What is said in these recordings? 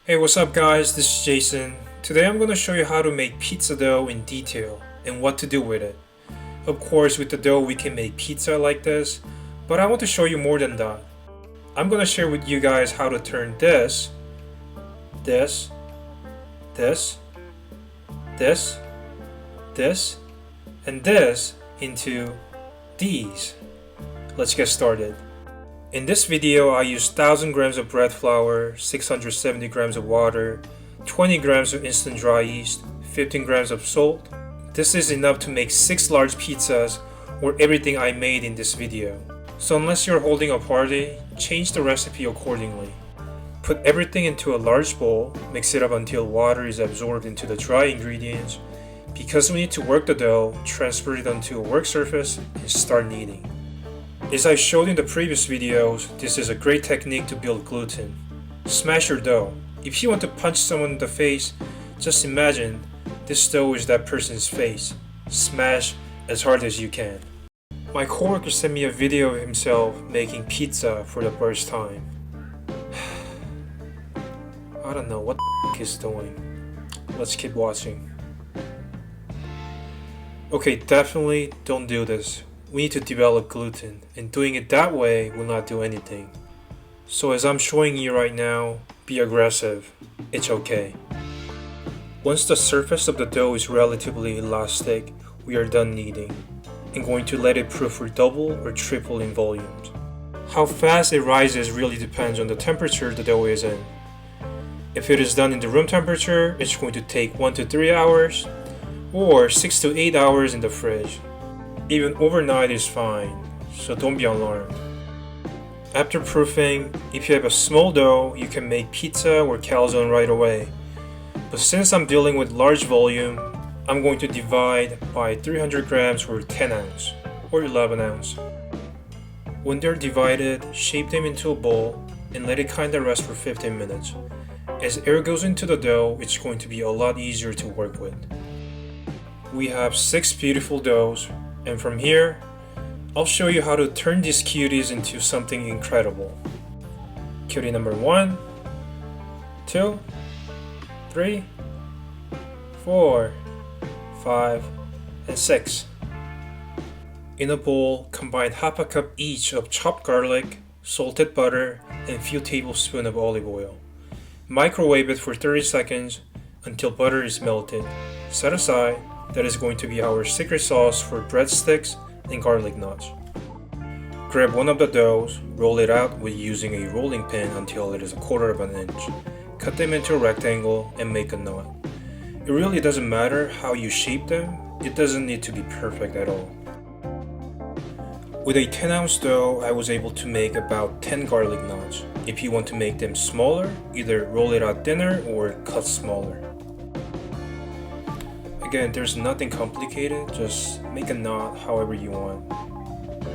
Hey, what's up guys, this is Jason. Today I'm going to show you how to make pizza dough in detail and what to do with it. Of course, with the dough we can make pizza like this, but I want to show you more than that. I'm going to share with you guys how to turn this, this, and this into these. Let's get started. In this video, I used 1000 grams of bread flour, 670 grams of water, 20 grams of instant dry yeast, 15 grams of salt. This is enough to make 6 large pizzas or everything I made in this video. So unless you're holding a party, change the recipe accordingly. Put everything into a large bowl, mix it up until water is absorbed into the dry ingredients. Because we need to work the dough, transfer it onto a work surface and start kneading. As I showed in the previous videos, this is a great technique to build gluten. Smash your dough. If you want to punch someone in the face, just imagine this dough is that person's face. Smash as hard as you can. My coworker sent me a video of himself making pizza for the first time. I don't know what the he's doing. Let's keep watching. Okay, definitely don't do this. We need to develop gluten, and doing it that way will not do anything. So as I'm showing you right now, be aggressive. It's okay. Once the surface of the dough is relatively elastic, we are done kneading, and going to let it proof for double or triple in volumes. How fast it rises really depends on the temperature the dough is in. If it is done in the room temperature, it's going to take 1 to 3 hours, or 6 to 8 hours in the fridge. Even overnight is fine, so don't be alarmed. After proofing, if you have a small dough, you can make pizza or calzone right away. But since I'm dealing with large volume, I'm going to divide by 300 grams or 10 ounce or 11 ounce. When they're divided, shape them into a bowl and let it kinda rest for 15 minutes. As air goes into the dough, it's going to be a lot easier to work with. We have 6 beautiful doughs. And from here, I'll show you how to turn these cuties into something incredible. Cutie number 1, 2, 3, 4, 5, and 6. In a bowl, combine half a cup each of chopped garlic, salted butter, and a few tablespoons of olive oil. Microwave it for 30 seconds until butter is melted. Set aside. That is going to be our secret sauce for breadsticks and garlic knots. Grab one of the doughs, roll it out with using a rolling pin until it is 1/4 of an inch. Cut them into a rectangle and make a knot. It really doesn't matter how you shape them, it doesn't need to be perfect at all. With a 10-ounce dough, I was able to make about 10 garlic knots. If you want to make them smaller, either roll it out thinner or cut smaller. Again, there's nothing complicated, just make a knot however you want.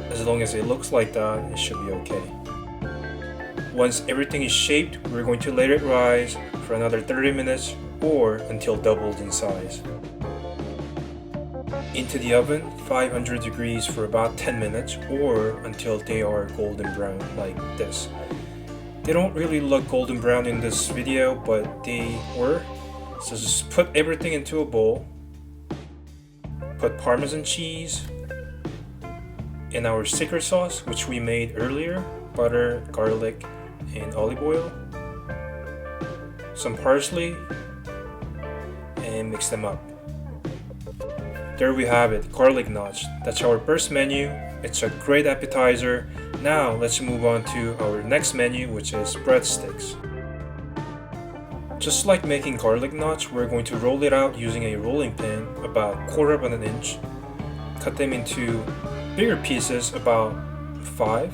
As long as it looks like that, it should be okay. Once everything is shaped, we're going to let it rise for another 30 minutes or until doubled in size. Into the oven, 500 degrees for about 10 minutes or until they are golden brown like this. They don't really look golden brown in this video, but they were. So just put everything into a bowl. Put Parmesan cheese and our secret sauce, which we made earlier, butter, garlic, and olive oil, some parsley, and mix them up. There we have it, garlic knots. That's our first menu. It's a great appetizer. Now let's move on to our next menu, which is breadsticks. Just like making garlic knots, we're going to roll it out using a rolling pin about 1/4 of an inch. Cut them into bigger pieces, about 5,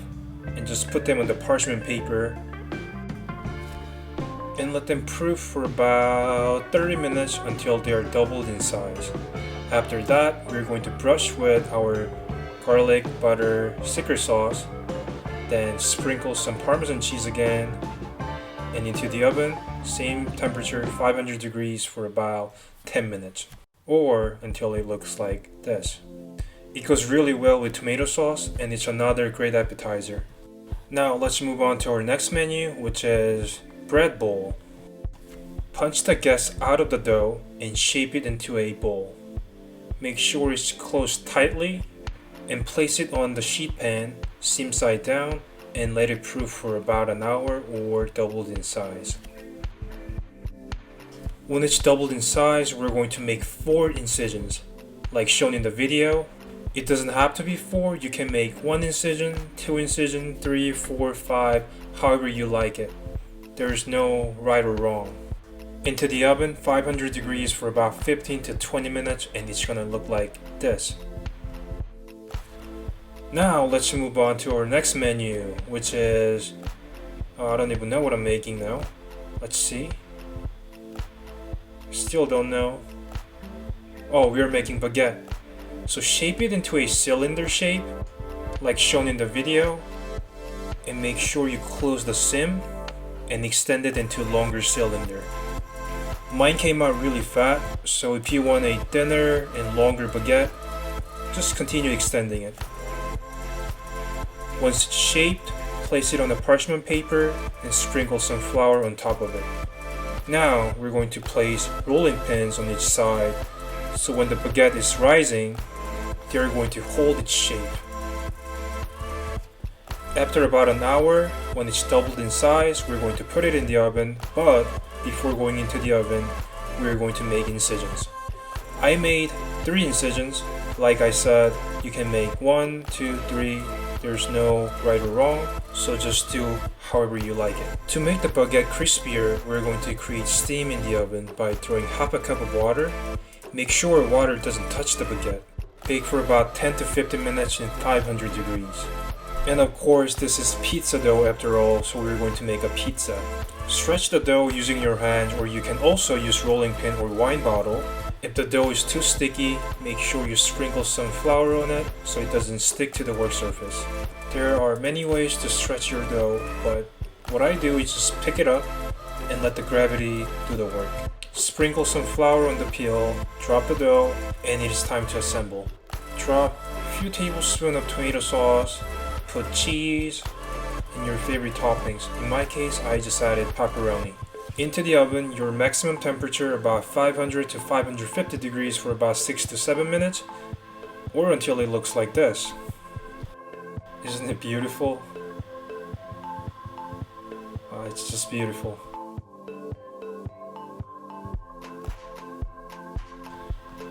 and just put them on the parchment paper and let them proof for about 30 minutes until they are doubled in size. After that, we're going to brush with our garlic, butter, secret sauce, then sprinkle some Parmesan cheese again, and into the oven. Same temperature, 500 degrees for about 10 minutes or until it looks like this. It goes really well with tomato sauce and it's another great appetizer. Now let's move on to our next menu, which is bread bowl. Punch the guess out of the dough and shape it into a bowl. Make sure it's closed tightly and place it on the sheet pan, seam side down, and let it proof for about an hour or doubled in size. When it's doubled in size, we're going to make 4 incisions, like shown in the video. It doesn't have to be 4, you can make 1 incision, 2 incision, 3, 4, 5, however you like it. There's no right or wrong. Into the oven, 500 degrees for about 15 to 20 minutes, and it's gonna look like this. Now let's move on to our next menu, which is, I don't even know what I'm making now. Let's see. Still don't know. Oh, we are making baguette. So shape it into a cylinder shape, like shown in the video, and make sure you close the seam and extend it into longer cylinder. Mine came out really fat, so if you want a thinner and longer baguette, just continue extending it. Once it's shaped, place it on a parchment paper and sprinkle some flour on top of it. Now we're going to place rolling pins on each side, so when the baguette is rising, they're going to hold its shape. After about an hour, when it's doubled in size, we're going to put it in the oven, but before going into the oven, we're going to make incisions. I made 3 incisions. Like I said, you can make 1, 2, 3, there's no right or wrong, so just do however you like it. To make the baguette crispier, we're going to create steam in the oven by throwing half a cup of water. Make sure water doesn't touch the baguette. Bake for about 10 to 15 minutes in 500 degrees. And of course, this is pizza dough after all, so we're going to make a pizza. Stretch the dough using your hands, or you can also use rolling pin or wine bottle. If the dough is too sticky, make sure you sprinkle some flour on it so it doesn't stick to the work surface. There are many ways to stretch your dough, but what I do is just pick it up and let the gravity do the work. Sprinkle some flour on the peel, drop the dough, and it is time to assemble. Drop a few tablespoons of tomato sauce, put cheese, and your favorite toppings. In my case, I just added pepperoni. Into the oven, your maximum temperature about 500 to 550 degrees for about 6 to 7 minutes, or until it looks like this. Isn't it beautiful? It's just beautiful.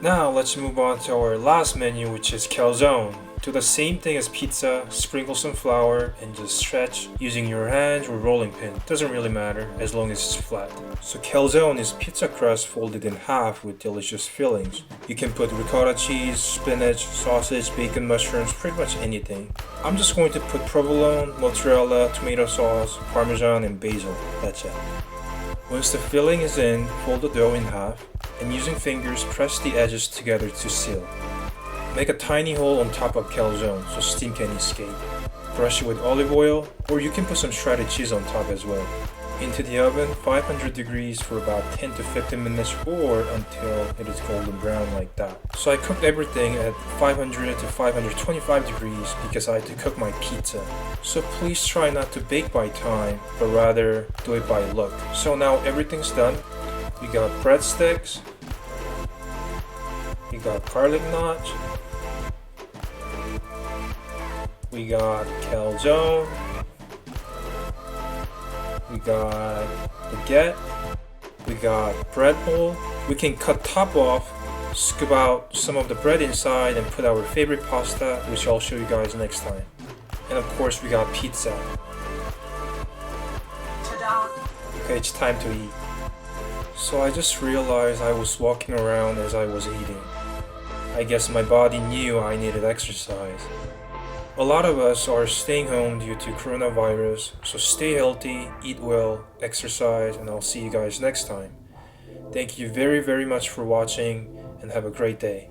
Now let's move on to our last menu, which is calzone. Do the same thing as pizza, sprinkle some flour and just stretch using your hands or rolling pin. Doesn't really matter as long as it's flat. So calzone is pizza crust folded in half with delicious fillings. You can put ricotta cheese, spinach, sausage, bacon, mushrooms, pretty much anything. I'm just going to put provolone, mozzarella, tomato sauce, parmesan, and basil. That's it. Once the filling is in, fold the dough in half and using fingers press the edges together to seal. Make a tiny hole on top of calzone so steam can escape. Brush it with olive oil, or you can put some shredded cheese on top as well. Into the oven, 500 degrees for about 10 to 15 minutes or until it is golden brown like that. So I cooked everything at 500 to 525 degrees because I had to cook my pizza. So please try not to bake by time, but rather do it by look. So now everything's done. We got breadsticks, we got garlic knots, we got calzone, we got baguette, we got bread bowl. We can cut top off, scoop out some of the bread inside and put our favorite pasta, which I'll show you guys next time. And of course we got pizza. Okay, it's time to eat. So I just realized I was walking around as I was eating. I guess my body knew I needed exercise. A lot of us are staying home due to coronavirus, so stay healthy, eat well, exercise, and I'll see you guys next time. Thank you very much for watching and have a great day.